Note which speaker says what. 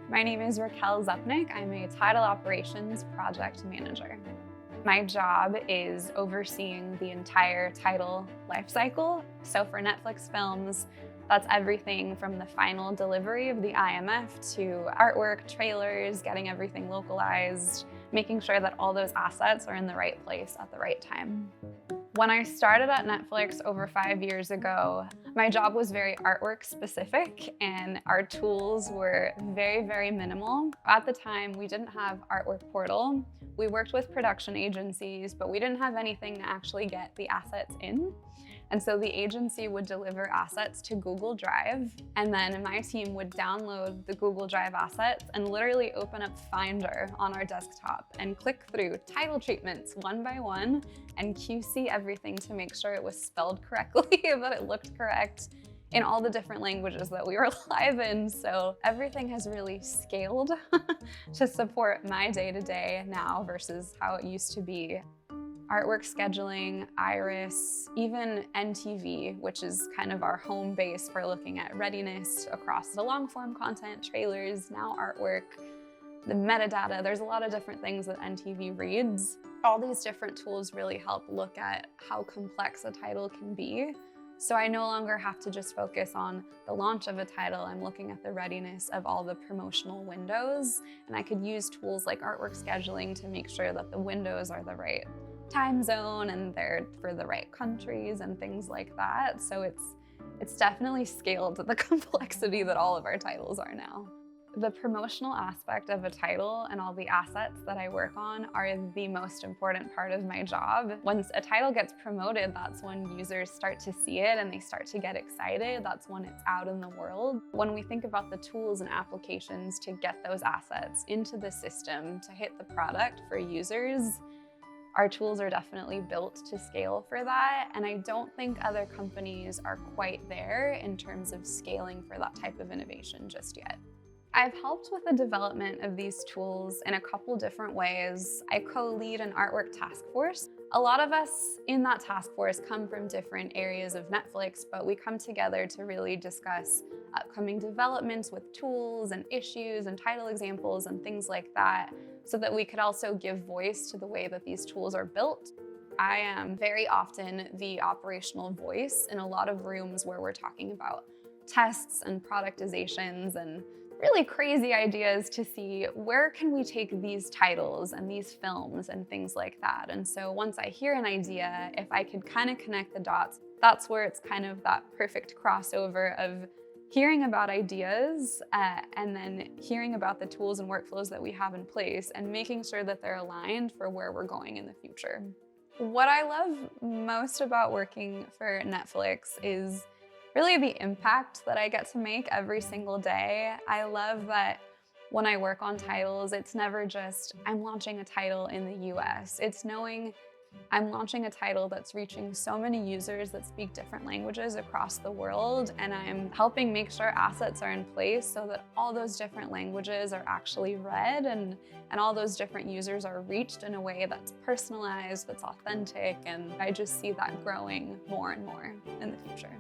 Speaker 1: My name is Raquel Zupnik. I'm a title operations project manager. My job is overseeing the entire title lifecycle. So for Netflix films, that's everything from the final delivery of the IMF to artwork, trailers, getting everything localized, making sure that all those assets are in the right place at the right time. When I started at Netflix over 5 years ago, my job was very artwork specific and our tools were very, very minimal. At the time, we didn't have Artwork Portal. We worked with production agencies, but we didn't have anything to actually get the assets in. And so the agency would deliver assets to Google Drive, and then my team would download the Google Drive assets and literally open up Finder on our desktop and click through title treatments one by one and QC everything to make sure it was spelled correctly, that it looked correct in all the different languages that we were live in. So everything has really scaled to support my day-to-day now versus how it used to be. Artwork scheduling, Iris, even NTV, which is kind of our home base for looking at readiness across the long form content, trailers, now artwork, the metadata. There's a lot of different things that NTV reads. All these different tools really help look at how complex a title can be. So I no longer have to just focus on the launch of a title. I'm looking at the readiness of all the promotional windows, and I could use tools like artwork scheduling to make sure that the windows are the right time zone and they're for the right countries and things like that. So it's definitely scaled to the complexity that all of our titles are now. The promotional aspect of a title and all the assets that I work on are the most important part of my job. Once a title gets promoted, that's when users start to see it and they start to get excited. That's when it's out in the world. When we think about the tools and applications to get those assets into the system to hit the product for users, our tools are definitely built to scale for that, and I don't think other companies are quite there in terms of scaling for that type of innovation just yet. I've helped with the development of these tools in a couple different ways. I co-lead an artwork task force. A lot of us in that task force come from different areas of Netflix, but we come together to really discuss upcoming developments with tools and issues and title examples and things like that, so that we could also give voice to the way that these tools are built. I am very often the operational voice in a lot of rooms where we're talking about tests and productizations and really crazy ideas to see where can we take these titles and these films and things like that. And so once I hear an idea, if I could kind of connect the dots, that's where it's kind of that perfect crossover of hearing about ideas and then hearing about the tools and workflows that we have in place and making sure that they're aligned for where we're going in the future. What I love most about working for Netflix is really the impact that I get to make every single day. I love that when I work on titles, it's never just, I'm launching a title in the US. It's knowing I'm launching a title that's reaching so many users that speak different languages across the world, and I'm helping make sure assets are in place so that all those different languages are actually read and all those different users are reached in a way that's personalized, that's authentic, and I just see that growing more and more in the future.